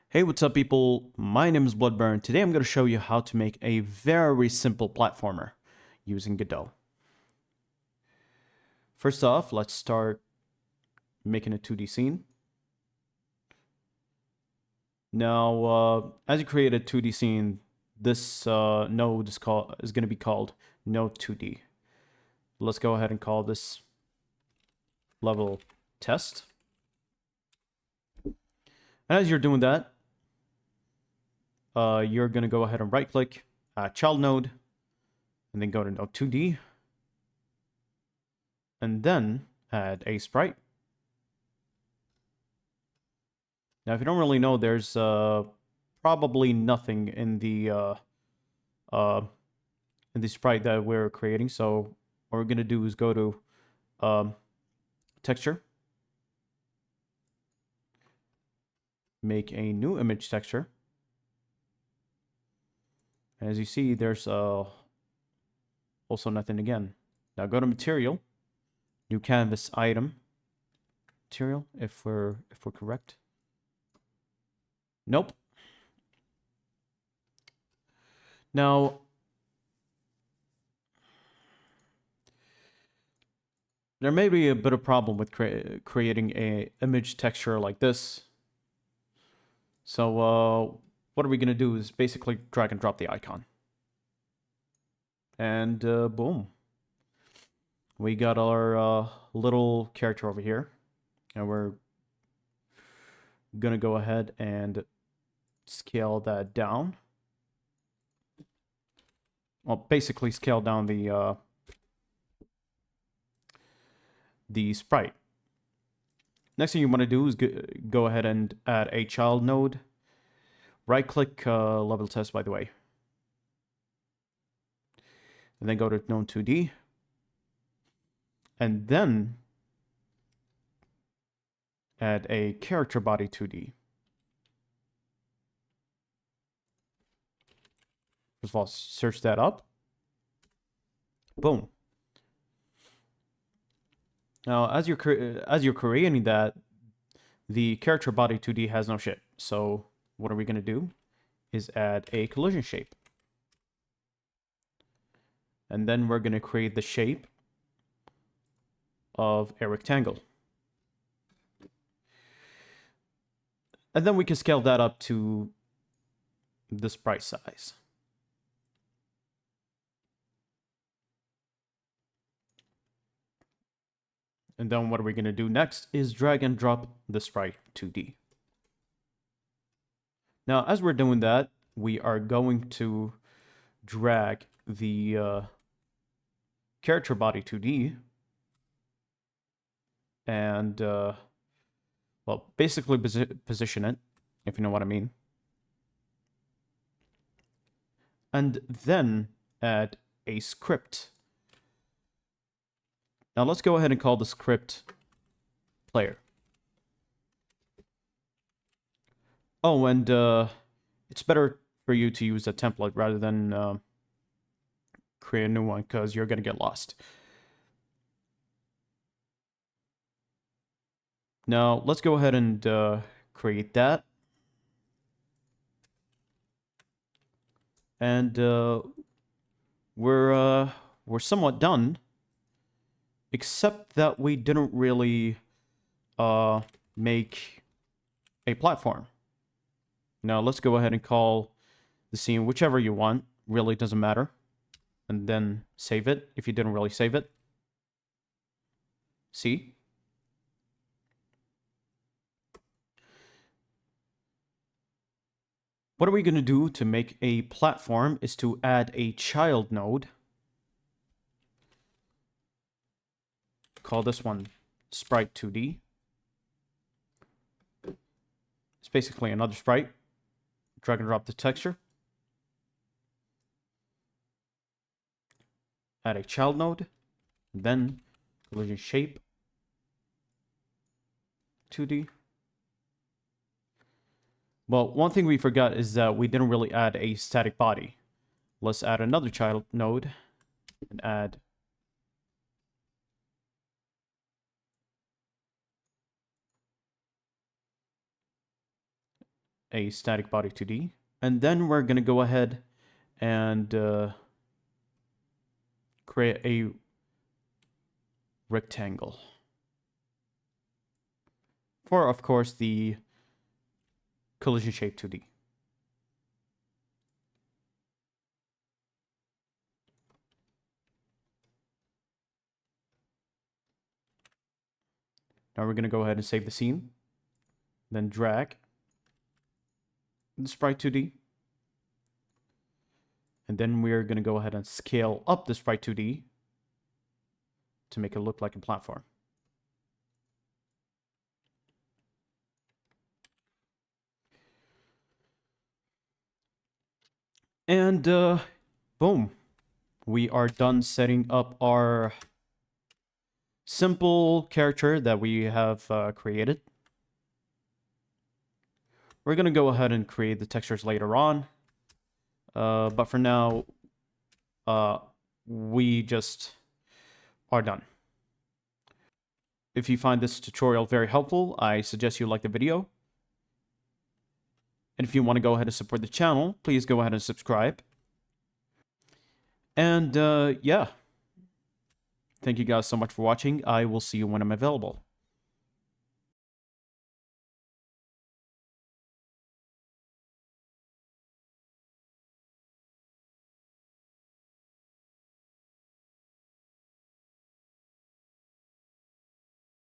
Hey, what's up people? My name is BloodBurn. Today I'm going to show you how to make a very simple platformer using Godot. First off, let's start making a 2D scene. Now, as you create a 2D scene, this node is going to be called node 2D. Let's go ahead and call this level test. And as you're doing that, you're going to go ahead and right click child node and then go to node 2D and then add a sprite. Now, if you don't really know, there's probably nothing in the sprite that we're creating. So what we're gonna do is go to texture, make a new image texture. And as you see, there's also nothing again. Now go to material, new canvas item, material. If we're correct. Nope. Now, there may be a bit of problem with creating a image texture like this. So what are we going to do is basically drag and drop the icon. And boom. We got our little character over here. And we're going to go ahead and scale that down. Well, basically scale down the sprite. Next thing you want to do is go ahead and add a child node. Right click level test, by the way. And then go to node 2D. And then add a character body 2D. First of all, search that up. Boom. Now, as you're creating that, the character body 2D has no shape. So what are we going to do is add a collision shape. And then we're going to create the shape of a rectangle. And then we can scale that up to the sprite size. And then what are we going to do next is drag and drop the sprite 2D. Now, as we're doing that, we are going to drag the character body 2D and, well, basically position it, if you know what I mean. And then add a script. Now let's go ahead and call the script player. Oh, and it's better for you to use a template rather than create a new one because you're going to get lost. Now let's go ahead and create that. And we're somewhat done, except that we didn't really make a platform. Now let's go ahead and call the scene whichever you want. Really doesn't matter. And then save it if you didn't really save it. See? What are we going to do to make a platform is to add a child node. Call this one Sprite 2D. It's basically another sprite. Drag and drop the texture. Add a child node. Then collision shape 2D. Well, one thing we forgot is that we didn't really add a static body. Let's add another child node and add a static body 2D. And then we're going to go ahead and create a rectangle for, of course, the collision shape 2D. Now we're going to go ahead and save the scene, then drag the sprite 2D. And then we're going to go ahead and scale up the sprite 2D to make it look like a platform. And boom, we are done setting up our simple character that we have created. We're going to go ahead and create the textures later on. But for now, we just are done. If you find this tutorial very helpful, I suggest you like the video. And if you want to go ahead and support the channel, please go ahead and subscribe. And yeah, thank you guys so much for watching. I will see you when I'm available.